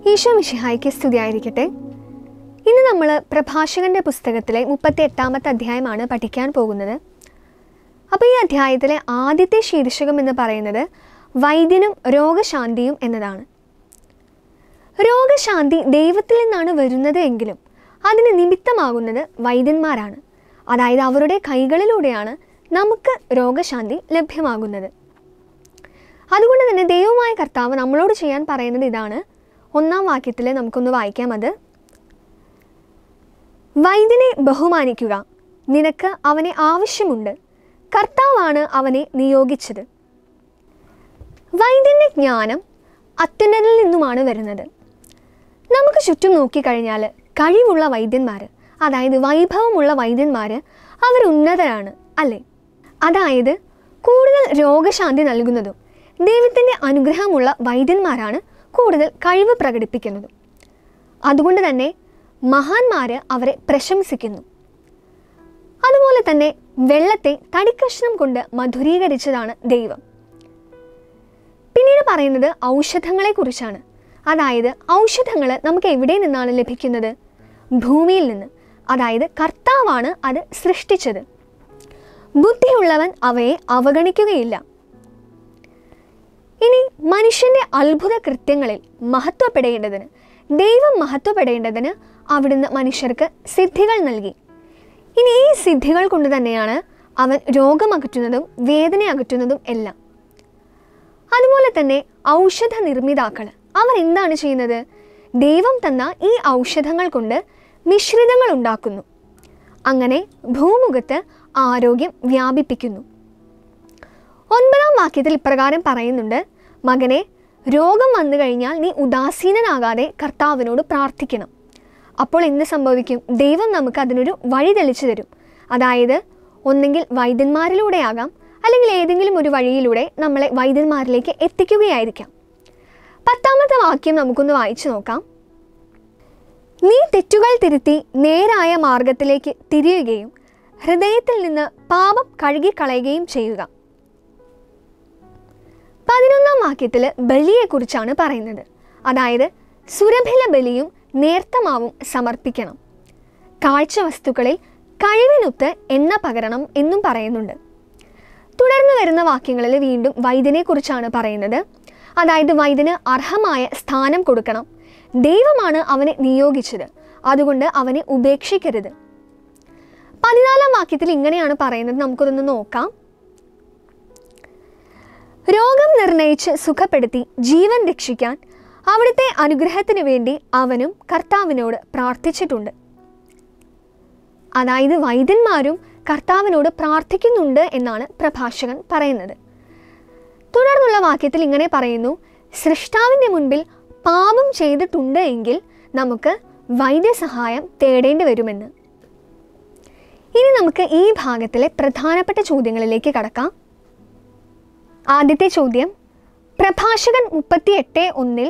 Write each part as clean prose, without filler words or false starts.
ഈശോ മിശിഹായ്ക്ക് സ്തുതിയായിരിക്കട്ടെ. ഇന്ന് നമ്മൾ പ്രഭാഷകൻ്റെ പുസ്തകത്തിലെ 38-ാമത്തെ അധ്യായമാണ് പഠിക്കാൻ പോകുന്നത്. അപ്പോൾ ഈ അധ്യായത്തിലെ ആദ്യത്തെ ശീർഷകം എന്ന് പറയുന്നത് വൈദ്യനും രോഗശാന്തിയും എന്നതാണ്. രോഗശാന്തി ദൈവത്തിൽ നിന്നാണ് വരുന്നത് എങ്കിലും അതിന് നിമിത്തമാകുന്നത് വൈദ്യന്മാരാണ്. അതായത് അവരുടെ കൈകളിലൂടെയാണ് നമുക്ക് രോഗശാന്തി ലഭ്യമാകുന്നത്. അതുകൊണ്ട് തന്നെ ദൈവമായ കർത്താവ് നമ്മളോട് ചെയ്യാൻ പറയുന്നത് ഇതാണ്. 1-ാം വാക്യത്തിൽ നമുക്കൊന്ന് വായിക്കാം. അത് വൈദ്യനെ ബഹുമാനിക്കുക, നിനക്ക് അവനെ ആവശ്യമുണ്ട്, കർത്താവാണ് അവനെ നിയോഗിച്ചത്. വൈദ്യൻ്റെ ജ്ഞാനം അത്യുന്നതനിൽ നിന്നുമാണ് വരുന്നത്. നമുക്ക് ചുറ്റും നോക്കിക്കഴിഞ്ഞാൽ കഴിവുള്ള വൈദ്യന്മാർ, അതായത് വൈഭവമുള്ള വൈദ്യന്മാർ, അവരുന്നതരാണ് അല്ലേ? അതായത് കൂടുതൽ രോഗശാന്തി നൽകുന്നതും ദൈവത്തിൻ്റെ അനുഗ്രഹമുള്ള വൈദ്യന്മാരാണ് കൂടുതൽ കഴിവ് പ്രകടിപ്പിക്കുന്നത്. അതുകൊണ്ട് തന്നെ മഹാന്മാർ അവരെ പ്രശംസിക്കുന്നു. അതുപോലെ തന്നെ വെള്ളത്തെ തടിക്കഷ്ണം കൊണ്ട് മധുരീകരിച്ചതാണ് ദൈവം. പിന്നീട് പറയുന്നത് ഔഷധങ്ങളെക്കുറിച്ചാണ്. അതായത് ഔഷധങ്ങൾ നമുക്ക് എവിടെ നിന്നാണ് ലഭിക്കുന്നത്? ഭൂമിയിൽ നിന്ന്. അതായത് കർത്താവാണ് അത് സൃഷ്ടിച്ചത്. ബുദ്ധിയുള്ളവൻ അവയെ അവഗണിക്കുകയില്ല. ഇനി മനുഷ്യൻ്റെ അത്ഭുത കൃത്യങ്ങളിൽ മഹത്വപ്പെടേണ്ടതിന്, ദൈവം മഹത്വപ്പെടേണ്ടതിന് അവിടുന്ന് മനുഷ്യർക്ക് സിദ്ധികൾ നൽകി. ഇനി ഈ സിദ്ധികൾ കൊണ്ട് തന്നെയാണ് അവൻ രോഗമകറ്റുന്നതും വേദന അകറ്റുന്നതും എല്ലാം. അതുപോലെ തന്നെ ഔഷധ നിർമ്മിതാക്കൾ അവർ എന്താണ് ചെയ്യുന്നത്? ദൈവം തന്ന ഈ ഔഷധങ്ങൾ കൊണ്ട് മിശ്രിതങ്ങൾ ഉണ്ടാക്കുന്നു. അങ്ങനെ ഭൂമുഖത്ത് ആരോഗ്യം വ്യാപിപ്പിക്കുന്നു. 9-ാം വാക്യത്തിൽ ഇപ്രകാരം പറയുന്നുണ്ട്: മകനെ, രോഗം വന്നു കഴിഞ്ഞാൽ നീ ഉദാസീനനാകാതെ കർത്താവിനോട് പ്രാർത്ഥിക്കണം. അപ്പോൾ എന്ത് സംഭവിക്കും? ദൈവം നമുക്ക് അതിനൊരു വഴി തെളിച്ചു തരും. അതായത് ഒന്നെങ്കിൽ വൈദ്യന്മാരിലൂടെയാകാം, അല്ലെങ്കിൽ ഏതെങ്കിലും ഒരു വഴിയിലൂടെ നമ്മളെ വൈദ്യന്മാരിലേക്ക് എത്തിക്കുകയായിരിക്കാം. 10-ാമത്തെ വാക്യം നമുക്കൊന്ന് വായിച്ചു നോക്കാം. നീ തെറ്റുകൾ തിരുത്തി നേരായ മാർഗത്തിലേക്ക് തിരിയുകയും ഹൃദയത്തിൽ നിന്ന് പാപം കഴുകിക്കളയുകയും ചെയ്യുക. 11-ാം വാക്യത്തിൽ ബലിയെക്കുറിച്ചാണ് പറയുന്നത്. അതായത് സുരഭില ബലിയും നേർത്തമാവും സമർപ്പിക്കണം. കാഴ്ചവസ്തുക്കളിൽ കഴിവിനൊത്ത് എണ്ണ പകരണം എന്നും പറയുന്നുണ്ട്. തുടർന്ന് വരുന്ന വാക്യങ്ങളിൽ വീണ്ടും വൈദ്യനെക്കുറിച്ചാണ് പറയുന്നത്. അതായത് വൈദ്യന് അർഹമായ സ്ഥാനം കൊടുക്കണം. ദൈവമാണ് അവനെ നിയോഗിച്ചത്, അതുകൊണ്ട് അവനെ ഉപേക്ഷിക്കരുത്. 14-ാം വാക്യത്തിൽ ഇങ്ങനെയാണ് പറയുന്നത്. നമുക്കൊന്ന് നോക്കാം. രോഗം നിർണയിച്ച് സുഖപ്പെടുത്തി ജീവൻ രക്ഷിക്കാൻ അവിടുത്തെ അനുഗ്രഹത്തിന് വേണ്ടി അവനും കർത്താവിനോട് പ്രാർത്ഥിച്ചിട്ടുണ്ട്. അതായത് വൈദ്യന്മാരും കർത്താവിനോട് പ്രാർത്ഥിക്കുന്നുണ്ട് എന്നാണ് പ്രഭാഷകൻ പറയുന്നത്. തുടർന്നുള്ള വാക്യത്തിൽ ഇങ്ങനെ പറയുന്നു: സൃഷ്ടാവിൻ്റെ മുൻപിൽ പാപം ചെയ്തിട്ടുണ്ട് എങ്കിൽ നമുക്ക് വൈദ്യസഹായം തേടേണ്ടി വരുമെന്ന്. ഇനി നമുക്ക് ഈ ഭാഗത്തിലെ പ്രധാനപ്പെട്ട ചോദ്യങ്ങളിലേക്ക് കടക്കാം. ആദ്യത്തെ ചോദ്യം: പ്രഭാഷകൻ 38:1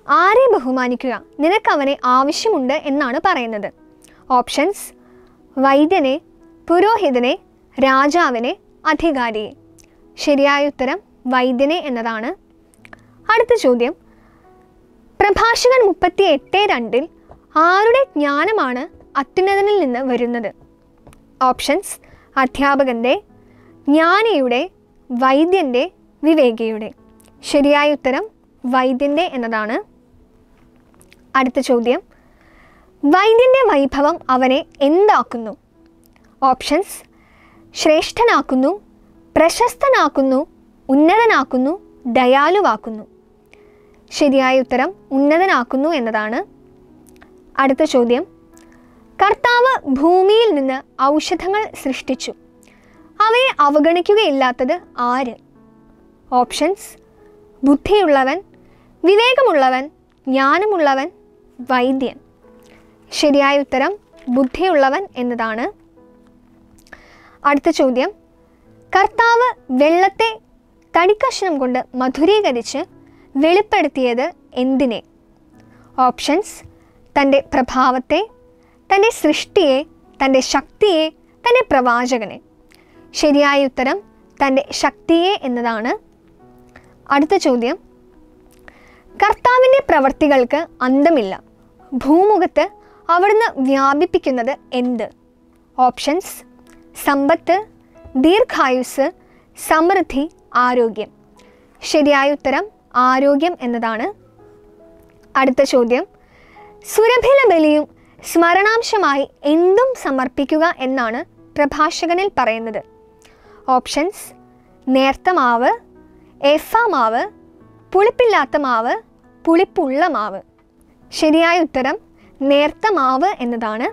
ആരെ ബഹുമാനിക്കുക, നിനക്ക് അവനെ ആവശ്യമുണ്ട് എന്നാണ് പറയുന്നത്. ഓപ്ഷൻസ്: വൈദ്യനെ, പുരോഹിതനെ, രാജാവിനെ, അധികാരിയെ. ശരിയായ ഉത്തരം വൈദ്യനെ എന്നതാണ്. അടുത്ത ചോദ്യം: പ്രഭാഷകൻ 38:2 ആരുടെ ജ്ഞാനമാണ് അത്യുന്നതനിൽ നിന്ന് വരുന്നത്? ഓപ്ഷൻസ്: അധ്യാപകൻ്റെ, ജ്ഞാനിയുടെ, വൈദ്യൻ്റെ, വിവേകിയുടെ. ശരിയായ ഉത്തരം വൈദ്യൻ്റെ എന്നതാണ്. അടുത്ത ചോദ്യം: വൈദ്യൻ്റെ വൈഭവം അവനെ എന്താക്കുന്നു? ഓപ്ഷൻസ്: ശ്രേഷ്ഠനാക്കുന്നു, പ്രശസ്തനാക്കുന്നു, ഉന്നതനാക്കുന്നു, ദയാലുവാക്കുന്നു. ശരിയായ ഉത്തരം ഉന്നതനാക്കുന്നു എന്നതാണ്. അടുത്ത ചോദ്യം: കർത്താവ് ഭൂമിയിൽ നിന്ന് ഔഷധങ്ങൾ സൃഷ്ടിച്ചു, അവയെ അവഗണിക്കുകയില്ലാത്തത് ആര്? ഓപ്ഷൻസ്: ബുദ്ധിയുള്ളവൻ, വിവേകമുള്ളവൻ, ജ്ഞാനമുള്ളവൻ, വൈദ്യൻ. ശരിയായ ഉത്തരം ബുദ്ധിയുള്ളവൻ എന്നതാണ്. അടുത്ത ചോദ്യം: കർത്താവ് വെള്ളത്തെ തടിക്കഷ്ണം കൊണ്ട് മധുരീകരിച്ച് വെളിപ്പെടുത്തിയത് എന്തിനെ? ഓപ്ഷൻസ്: തൻ്റെ പ്രഭാവത്തെ, തൻ്റെ സൃഷ്ടിയെ, തൻ്റെ ശക്തിയെ, തൻ്റെ പ്രവാചകനെ. ശരിയായ ഉത്തരം തൻ്റെ ശക്തിയെ എന്നതാണ്. അടുത്ത ചോദ്യം: കർത്താവിൻ്റെ പ്രവർത്തികൾക്ക് അന്തമില്ല. ഭൂമുഖത്ത് അവിടുന്ന് വ്യാപിപ്പിക്കുന്നത് എന്ത്? ഓപ്ഷൻസ്: സമ്പത്ത്, ദീർഘായുസ്, സമൃദ്ധി, ആരോഗ്യം. ശരിയായ ഉത്തരം ആരോഗ്യം എന്നതാണ്. അടുത്ത ചോദ്യം: സുരഭില ബലിയും സ്മരണാംശമായി എന്തും സമർപ്പിക്കുക എന്നാണ് പ്രഭാഷകനിൽ പറയുന്നത്? ഓപ്ഷൻസ്: നേർത്ത മാവ്, എഫ മാവ്, പുളിപ്പില്ലാത്ത മാവ്, പുളിപ്പുള്ള മാവ്. ശരിയായ ഉത്തരം നേർത്ത മാവ് എന്നതാണ്.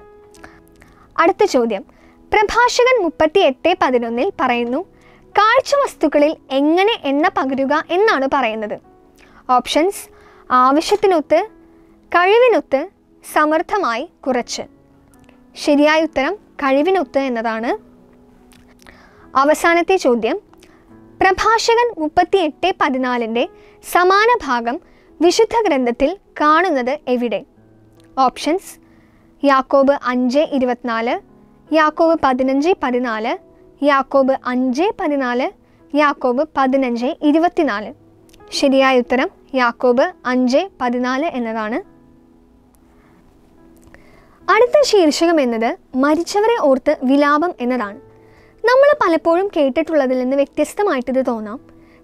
അടുത്ത ചോദ്യം: പ്രഭാഷകൻ 38:11 പറയുന്നു, കാഴ്ച വസ്തുക്കളിൽ എങ്ങനെ എണ്ണ പകരുക എന്നാണ് പറയുന്നത്? ഓപ്ഷൻസ്: ആവശ്യത്തിനൊത്ത്, കഴിവിനൊത്ത്, സമർത്ഥമായി, കുറച്ച്. ശരിയായ ഉത്തരം കഴിവിനൊത്ത് എന്നതാണ്. അവസാനത്തെ ചോദ്യം: പ്രഭാഷകൻ 38:14 സമാന ഭാഗം വിശുദ്ധ ഗ്രന്ഥത്തിൽ കാണുന്നത് എവിടെ? ഓപ്ഷൻസ്: യാക്കോബ് 5:24, യാക്കോബ് 15:14, യാക്കോബ് 5:14, യാക്കോബ് 15:24. ശരിയായ ഉത്തരം യാക്കോബ് 5:14 എന്നതാണ്. അടുത്ത ശീർഷകം എന്നത് മരിച്ചവരെ ഓർത്ത് വിലാപം എന്നതാണ്. നമ്മൾ പലപ്പോഴും കേട്ടിട്ടുള്ളതിൽ നിന്ന് വ്യത്യസ്തമായിട്ടിത് തോന്നാം.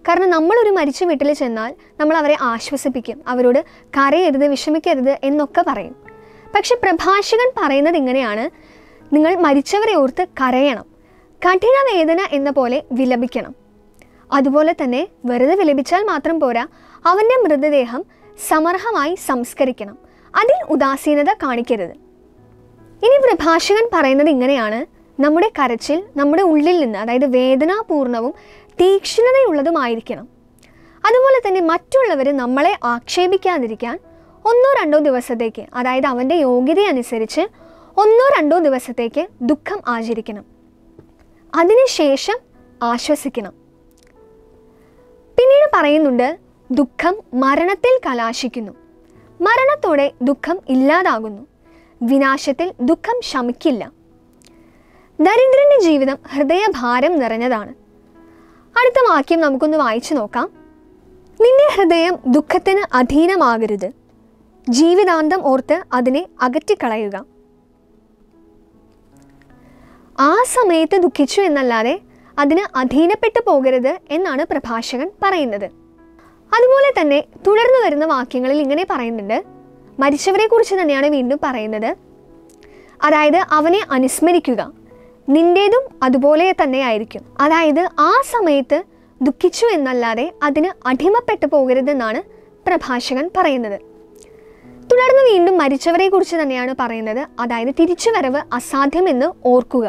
കാരണം നമ്മളൊരു മരിച്ച വീട്ടിൽ ചെന്നാൽ നമ്മൾ അവരെ ആശ്വസിപ്പിക്കും, അവരോട് കരയരുത്, വിഷമിക്കരുത് എന്നൊക്കെ പറയും. പക്ഷെ പ്രഭാഷകൻ പറയുന്നത് ഇങ്ങനെയാണ്: നിങ്ങൾ മരിച്ചവരെ ഓർത്ത് കരയണം, കഠിന വേദന എന്ന പോലെ വിലപിക്കണം. അതുപോലെ തന്നെ വെറുതെ വിലപിച്ചാൽ മാത്രം പോരാ, അവൻ്റെ മൃതദേഹം സമർഹമായി സംസ്കരിക്കണം, അതിൽ ഉദാസീനത കാണിക്കരുത്. ഇനി പ്രഭാഷകൻ പറയുന്നത് ഇങ്ങനെയാണ്: നമ്മുടെ കരച്ചിൽ നമ്മുടെ ഉള്ളിൽ നിന്ന്, അതായത് വേദനാപൂർണവും തീക്ഷ്ണതയുള്ളതുമായിരിക്കണം. അതുപോലെ തന്നെ മറ്റുള്ളവർ നമ്മളെ ആക്ഷേപിക്കാതിരിക്കാൻ 1-2 ദിവസത്തേക്ക്, അതായത് അവൻ്റെ യോഗ്യതയനുസരിച്ച് 1-2 ദിവസത്തേക്ക് ദുഃഖം ആചരിക്കണം. അതിനുശേഷം ആശ്വസിക്കണം. പിന്നീട് പറയുന്നുണ്ട്, ദുഃഖം മരണത്തിൽ കലാശിക്കുന്നു, മരണത്തോടെ ദുഃഖം ഇല്ലാതാകുന്നു, വിനാശത്തിൽ ദുഃഖം ശമിക്കില്ല. ദരിദ്രന്റെ ജീവിതം ഹൃദയഭാരം നിറഞ്ഞതാണ്. അടുത്ത വാക്യം നമുക്കൊന്ന് വായിച്ചു നോക്കാം. നിന്റെ ഹൃദയം ദുഃഖത്തിന് അധീനമാകരുത്, ജീവിതാന്തം ഓർത്ത് അതിനെ അകറ്റിക്കളയുക. ആ സമയത്ത് ദുഃഖിച്ചു എന്നല്ലാതെ അതിന് അധീനപ്പെട്ടു പോകരുത് എന്നാണ് പ്രഭാഷകൻ പറയുന്നത്. അതുപോലെ തന്നെ തുടർന്ന് വരുന്ന വാക്യങ്ങളിൽ ഇങ്ങനെ പറയുന്നുണ്ട്, മരിച്ചവരെ കുറിച്ച് തന്നെയാണ് വീണ്ടും പറയുന്നത്. അതായത് അവനെ അനുസ്മരിക്കുക, നിന്റേതും അതുപോലെ തന്നെ ആയിരിക്കും. അതായത് ആ സമയത്ത് ദുഃഖിച്ചു എന്നല്ലാതെ അതിന് അടിമപ്പെട്ടു പോകരുതെന്നാണ് പ്രഭാഷകൻ പറയുന്നത്. തുടർന്ന് വീണ്ടും മരിച്ചവരെ കുറിച്ച് തന്നെയാണ് പറയുന്നത്. അതായത് തിരിച്ചുവരവ് അസാധ്യമെന്ന് ഓർക്കുക.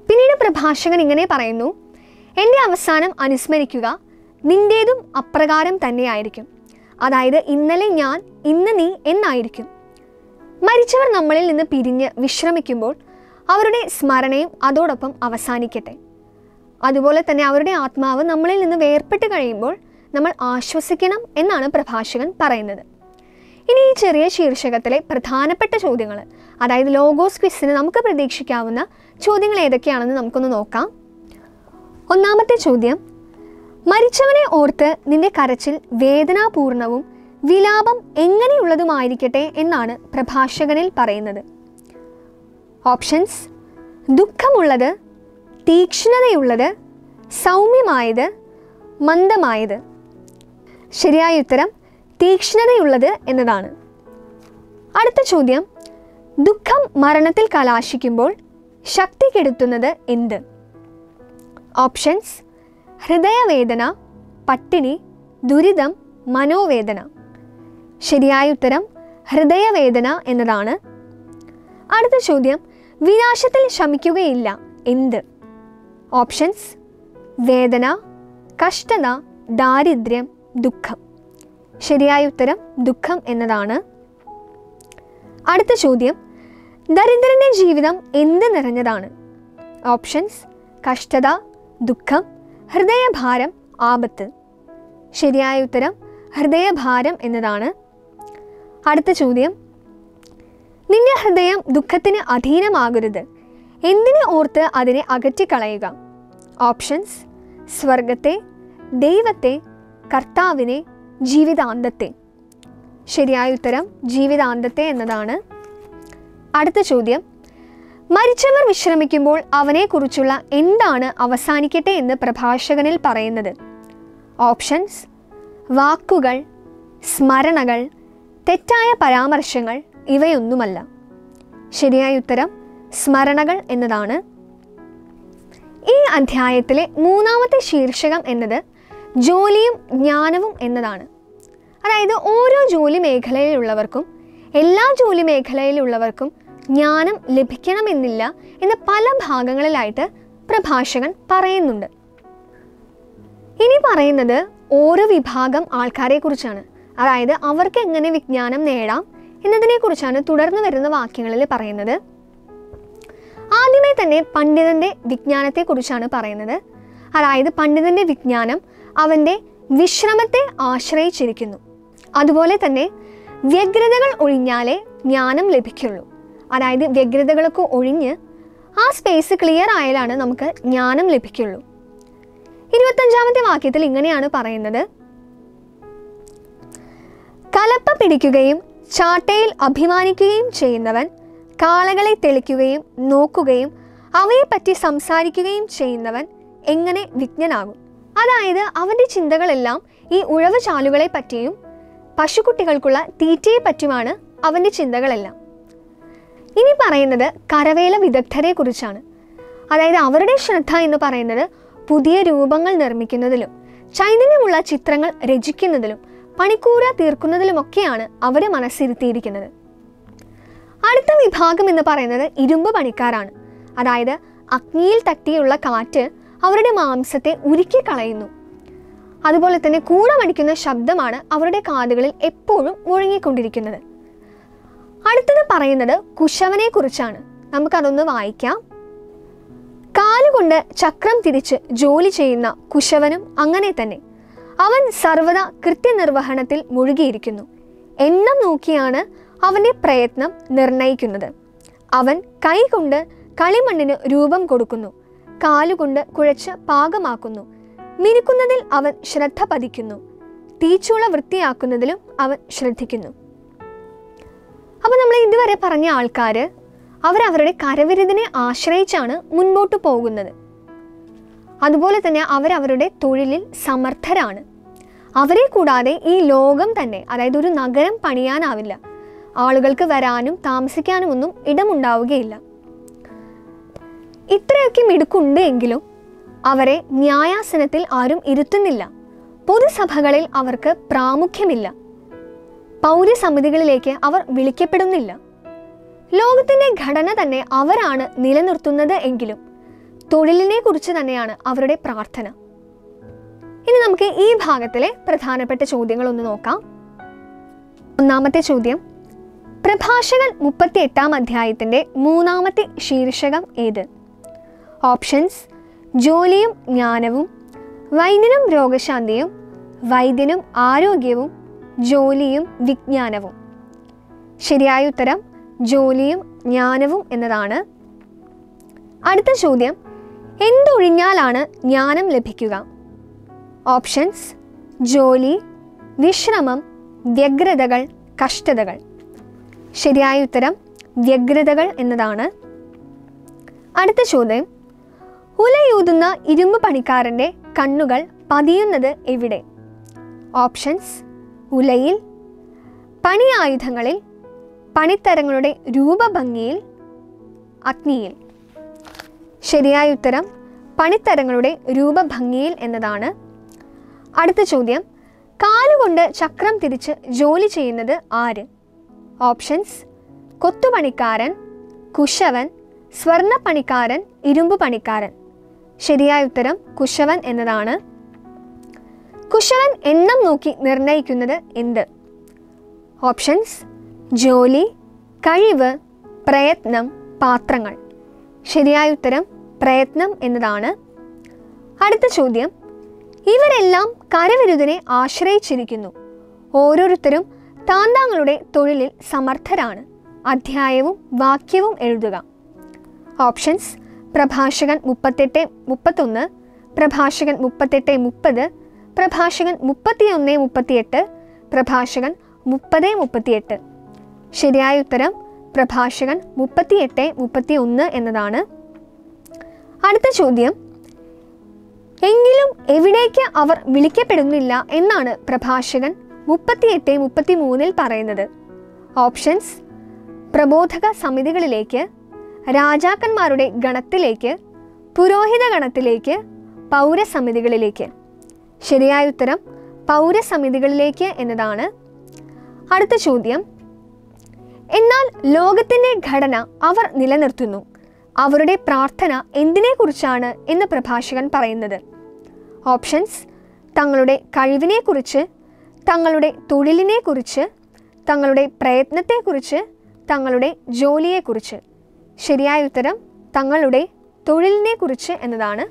പിന്നീട് പ്രഭാഷകൻ ഇങ്ങനെ പറയുന്നു, എൻ്റെ അവസാനം അനുസ്മരിക്കുക, നിന്റേതും അപ്രകാരം തന്നെയായിരിക്കും. അതായത് ഇന്നലെ ഞാൻ, ഇന്ന് നീ എന്നായിരിക്കും. മരിച്ചവർ നമ്മളിൽ നിന്ന് പിരിഞ്ഞ് വിശ്രമിക്കുമ്പോൾ അവരുടെ സ്മരണയും അതോടൊപ്പം അവസാനിക്കട്ടെ. അതുപോലെ തന്നെ അവരുടെ ആത്മാവ് നമ്മളിൽ നിന്ന് വേർപെട്ട് കഴിയുമ്പോൾ നമ്മൾ ആശ്വസിക്കണം എന്നാണ് പ്രഭാഷകൻ പറയുന്നത്. ഇനി ഈ ചെറിയ ശീർഷകത്തിലെ പ്രധാനപ്പെട്ട ചോദ്യങ്ങൾ, അതായത് ലോഗോസ് ക്വിസിന് നമുക്ക് പ്രതീക്ഷിക്കാവുന്ന ചോദ്യങ്ങൾ ഏതൊക്കെയാണെന്ന് നമുക്കൊന്ന് നോക്കാം. ഒന്നാമത്തെ ചോദ്യം: മരിച്ചവനെ ഓർത്ത് നിന്റെ കരച്ചിൽ വേദനാപൂർണവും വിലാപം എങ്ങനെയുള്ളതുമായിരിക്കട്ടെ എന്നാണ് പ്രഭാഷകനിൽ പറയുന്നത്? ഓപ്ഷൻസ്: ദുഃഖമുള്ളത്, തീക്ഷ്ണതയുള്ളത്, സൗമ്യമായത്, മന്ദമായത്. ശരിയായ ഉത്തരം തീക്ഷ്ണതയുള്ളത് എന്നതാണ്. അടുത്ത ചോദ്യം: ദുഃഖം മരണത്തിൽ കലാശിക്കുമ്പോൾ ശക്തി കെടുത്തുന്നത് എന്ത്? ഓപ്ഷൻസ്: ഹൃദയവേദന, പട്ടിണി, ദുരിതം, മനോവേദന. ശരിയായ ഉത്തരം ഹൃദയവേദന എന്നതാണ്. അടുത്ത ചോദ്യം: വിനാശത്തിൽ ശമിക്കുകയില്ല എന്ത്? ഓപ്ഷൻസ്: വേദന, കഷ്ടത, ദാരിദ്ര്യം, ദുഃഖം. ശരിയായ ഉത്തരം ദുഃഖം എന്നതാണ്. അടുത്ത ചോദ്യം: ദരിദ്രന്റെ ജീവിതം എന്ത് നിറഞ്ഞതാണ്? ഓപ്ഷൻസ്: കഷ്ടത, ദുഃഖം, ഹൃദയഭാരം, ആപത്ത്. ശരിയായ ഉത്തരം ഹൃദയഭാരം എന്നതാണ്. അടുത്ത ചോദ്യം: നിന്റെ ഹൃദയം ദുഃഖത്തിന് അധീനമാകരുത്, എന്തിനെ ഓർത്ത് അതിനെ അകറ്റിക്കളയുക? ഓപ്ഷൻസ്: സ്വർഗത്തെ, ദൈവത്തെ, കർത്താവിനെ, ജീവിതാന്തത്തെ. ശരിയായ ഉത്തരം ജീവിതാന്തത്തെ എന്നതാണ്. അടുത്ത ചോദ്യം, മരിച്ചവർ വിശ്രമിക്കുമ്പോൾ അവനെക്കുറിച്ചുള്ള എന്താണ് അവസാനിക്കട്ടെ എന്ന് പ്രഭാഷകനിൽ പറയുന്നത്? ഓപ്ഷൻസ്: വാക്കുകൾ, സ്മരണകൾ, തെറ്റായ പരാമർശങ്ങൾ, ഇവയൊന്നുമല്ല. ശരിയായ ഉത്തരം സ്മരണകൾ എന്നതാണ്. ഈ അധ്യായത്തിലെ 3-ാമത്തെ ശീർഷകം എന്നത് ജോലിയും ജ്ഞാനവും എന്നതാണ്. അതായത് ഓരോ ജോലി മേഖലയിലുള്ളവർക്കും എല്ലാ ജോലി മേഖലയിലുള്ളവർക്കും ജ്ഞാനം ലഭിക്കണമെന്നില്ല എന്ന് പല ഭാഗങ്ങളിലായിട്ട് പ്രഭാഷകൻ പറയുന്നുണ്ട്. ഇനി പറയുന്നത് ഓരോ വിഭാഗം ആൾക്കാരെ കുറിച്ചാണ്. അതായത് അവർക്ക് എങ്ങനെ വിജ്ഞാനം നേടാം എന്നതിനെക്കുറിച്ചാണ് തുടർന്ന് വരുന്ന വാക്യങ്ങളിൽ പറയുന്നത്. ആദ്യമേ തന്നെ പണ്ഡിതന്റെ വിജ്ഞാനത്തെക്കുറിച്ചാണ് പറയുന്നത്. അതായത് പണ്ഡിതന്റെ വിജ്ഞാനം അവൻ്റെ വിശ്രമത്തെ ആശ്രയിച്ചിരിക്കുന്നു. അതുപോലെ തന്നെ വ്യഗ്രതകൾ ഒഴിഞ്ഞാലേ ജ്ഞാനം ലഭിക്കുള്ളൂ. അതായത് വ്യഗ്രതകളൊക്കെ ഒഴിഞ്ഞ് ആ സ്പേസ് ക്ലിയർ ആയാലാണ് നമുക്ക് ജ്ഞാനം ലഭിക്കുള്ളൂ. 25-ാമത്തെ വാക്യത്തിൽ ഇങ്ങനെയാണ് പറയുന്നത്: കലപ്പ പിടിക്കുകയും ചാട്ടയിൽ അഭിമാനിക്കുകയും ചെയ്യുന്നവൻ കാളകളെ തെളിക്കുകയും നോക്കുകയും അവയെപ്പറ്റി സംസാരിക്കുകയും ചെയ്യുന്നവൻ എങ്ങനെ വിജ്ഞനാകും? അതായത് അവൻ്റെ ചിന്തകളെല്ലാം ഈ ഉഴവ് ചാലുകളെ പറ്റിയും പശുക്കുട്ടികൾക്കുള്ള തീറ്റയെ പറ്റിയുമാണ് അവൻ്റെ ചിന്തകളെല്ലാം. ഇനി പറയുന്നത് കരവേല വിദഗ്ധരെ കുറിച്ചാണ്. അതായത് അവരുടെ ശ്രദ്ധ എന്ന് പറയുന്നത് പുതിയ രൂപങ്ങൾ നിർമ്മിക്കുന്നതിലും ചൈതന്യമുള്ള ചിത്രങ്ങൾ രചിക്കുന്നതിലും പണിക്കൂര തീർക്കുന്നതിലുമൊക്കെയാണ് അവരെ മനസ്സിരുത്തിയിരിക്കുന്നത്. അടുത്ത വിഭാഗം എന്ന് പറയുന്നത് ഇരുമ്പ് പണിക്കാരാണ്. അതായത് അഗ്നിയിൽ തട്ടിയുള്ള കാറ്റ് അവരുടെ മാംസത്തെ ഉരുക്കി കളയുന്നു. അതുപോലെ തന്നെ കൂടമടിക്കുന്ന ശബ്ദമാണ് അവരുടെ കാതുകളിൽ എപ്പോഴും മുഴങ്ങിക്കൊണ്ടിരിക്കുന്നത്. അടുത്തത് പറയുന്നത് കുശവനെ കുറിച്ചാണ്. നമുക്കതൊന്ന് വായിക്കാം. കാലുകൊണ്ട് ചക്രം തിരിച്ച് ജോലി ചെയ്യുന്ന കുശവനും അങ്ങനെ തന്നെ. അവൻ സർവ്വദാ കൃത്യനിർവഹണത്തിൽ മുഴുകിയിരിക്കുന്നു. എണ്ണം നോക്കിയാണ് അവൻ്റെ പ്രയത്നം നിർണയിക്കുന്നത്. അവൻ കൈകൊണ്ട് കളിമണ്ണിന് രൂപം കൊടുക്കുന്നു, കാലുകൊണ്ട് കുഴച്ച് പാകമാക്കുന്നു. മിനുക്കുന്നതിൽ അവൻ ശ്രദ്ധ പതിക്കുന്നു, തീച്ചൂള വൃത്തിയാക്കുന്നതിലും അവൻ ശ്രദ്ധിക്കുന്നു. അപ്പോൾ നമ്മൾ ഇതുവരെ പറഞ്ഞ ആൾക്കാർ അവരവരുടെ കരവിരുതിനെ ആശ്രയിച്ചാണ് മുൻപോട്ട് പോകുന്നത്. അതുപോലെ തന്നെ അവരവരുടെ തൊഴിലിൽ സമർത്ഥരാണ്. അവരെ കൂടാതെ ഈ ലോകം തന്നെ, അതായത് ഒരു നഗരം പണിയാനാവില്ല. ആളുകൾക്ക് വരാനും താമസിക്കാനും ഒന്നും ഇടമുണ്ടാവുകയില്ല. ഇത്രയൊക്കെ മിടുക്കുണ്ട് എങ്കിലും അവരെ ന്യായാസനത്തിൽ ആരും ഇരുത്തുന്നില്ല. പൊതുസഭകളിൽ അവർക്ക് പ്രാമുഖ്യമില്ല. പൗരസമിതികളിലേക്ക് അവർ വിളിക്കപ്പെടുന്നില്ല. ലോകത്തിൻ്റെ ഘടന തന്നെ അവരാണ് നിലനിർത്തുന്നത് എങ്കിലും തൊഴിലിനെ കുറിച്ച് തന്നെയാണ് അവരുടെ പ്രാർത്ഥന. ഇനി നമുക്ക് ഈ ഭാഗത്തിലെ പ്രധാനപ്പെട്ട ചോദ്യങ്ങളൊന്ന് നോക്കാം. ഒന്നാമത്തെ ചോദ്യം, പ്രഭാഷകൻ 38-ാം അധ്യായത്തിൻ്റെ 3-ാമത്തെ ശീർഷകം ഏത്? ഓപ്ഷൻസ്: ജോലിയും ജ്ഞാനവും, വൈദ്യനും രോഗശാന്തിയും, വൈദ്യനും ആരോഗ്യവും, ജോലിയും വിജ്ഞാനവും. ശരിയായ ഉത്തരം ജോലിയും ജ്ഞാനവും എന്നതാണ്. അടുത്ത ചോദ്യം, എന്തൊഴിഞ്ഞാലാണ് ജ്ഞാനം ലഭിക്കുക? ഓപ്ഷൻസ്: ജോലി, വിശ്രമം, വ്യഗ്രതകൾ, കഷ്ടതകൾ. ശരിയായ ഉത്തരം വ്യഗ്രതകൾ എന്നതാണ്. അടുത്ത ചോദ്യം, ഉലയൂതുന്ന ഇരുമ്പ് പണിക്കാരൻ്റെ കണ്ണുകൾ പതിയുന്നത് എവിടെ? ഓപ്ഷൻസ്: ഉലയിൽ, പണിയായുധങ്ങളിൽ, പണിത്തരങ്ങളുടെ രൂപഭംഗിയിൽ, അഗ്നിയിൽ. ശരിയായ ഉത്തരം പണിത്തരങ്ങളുടെ രൂപഭംഗിയിൽ എന്നതാണ്. അടുത്ത ചോദ്യം, കാലുകൊണ്ട് ചക്രം തിരിച്ച് ജോലി ചെയ്യുന്നത് ആര്? ഓപ്ഷൻസ്: കൊത്തുപണിക്കാരൻ, കുശവൻ, സ്വർണ്ണപ്പണിക്കാരൻ, ഇരുമ്പ് പണിക്കാരൻ. ശരിയായ ഉത്തരം കുശവൻ എന്നതാണ്. കുശവൻ എണ്ണം നോക്കി നിർണയിക്കുന്നത് എന്ത്? ഓപ്ഷൻസ്: ജോലി, കഴിവ്, പ്രയത്നം, പാത്രങ്ങൾ. ശരിയായ ഉത്തരം പ്രയത്നം എന്നതാണ്. അടുത്ത ചോദ്യം, ഇവരെല്ലാം കരവിരുതിനെ ആശ്രയിച്ചിരിക്കുന്നു. ഓരോരുത്തരും താന്താങ്ങളുടെ തൊഴിലിൽ സമർത്ഥരാണ്. അധ്യായവും വാക്യവും എഴുതുക. ഓപ്ഷൻസ്: പ്രഭാഷകൻ 38:31, പ്രഭാഷകൻ 38:30, പ്രഭാഷകൻ 31:38, പ്രഭാഷകൻ 30:38. ശരിയായ ഉത്തരം പ്രഭാഷകൻ 38:31 എന്നതാണ്. അടുത്ത ചോദ്യം, എങ്കിലും എവിടേക്ക് അവർ വിളിക്കപ്പെടുന്നില്ല എന്നാണ് പ്രഭാഷകൻ 38:33 പറയുന്നത്? ഓപ്ഷൻസ്: പ്രബോധക സമിതികളിലേക്ക്, രാജാക്കന്മാരുടെ ഗണത്തിലേക്ക്, പുരോഹിത ഗണത്തിലേക്ക്, പൗരസമിതികളിലേക്ക്. ശരിയായ ഉത്തരം പൗരസമിതികളിലേക്ക് എന്നതാണ്. അടുത്ത ചോദ്യം, എന്നാൽ ലോകത്തിൻ്റെ ഘടന അവർ നിലനിർത്തുന്നു, അവരുടെ പ്രാർത്ഥന എന്തിനെക്കുറിച്ചാണ് എന്ന് പ്രഭാഷകൻ പറയുന്നത്? ഓപ്ഷൻസ്: തങ്ങളുടെ കഴിവിനെക്കുറിച്ച്, തങ്ങളുടെ തൊഴിലിനെക്കുറിച്ച്, തങ്ങളുടെ പ്രയത്നത്തെക്കുറിച്ച്, തങ്ങളുടെ ജോലിയെക്കുറിച്ച്. ശരിയായ ഉത്തരം തങ്ങളുടെ തൊഴിലിനെക്കുറിച്ച് എന്നതാണ്.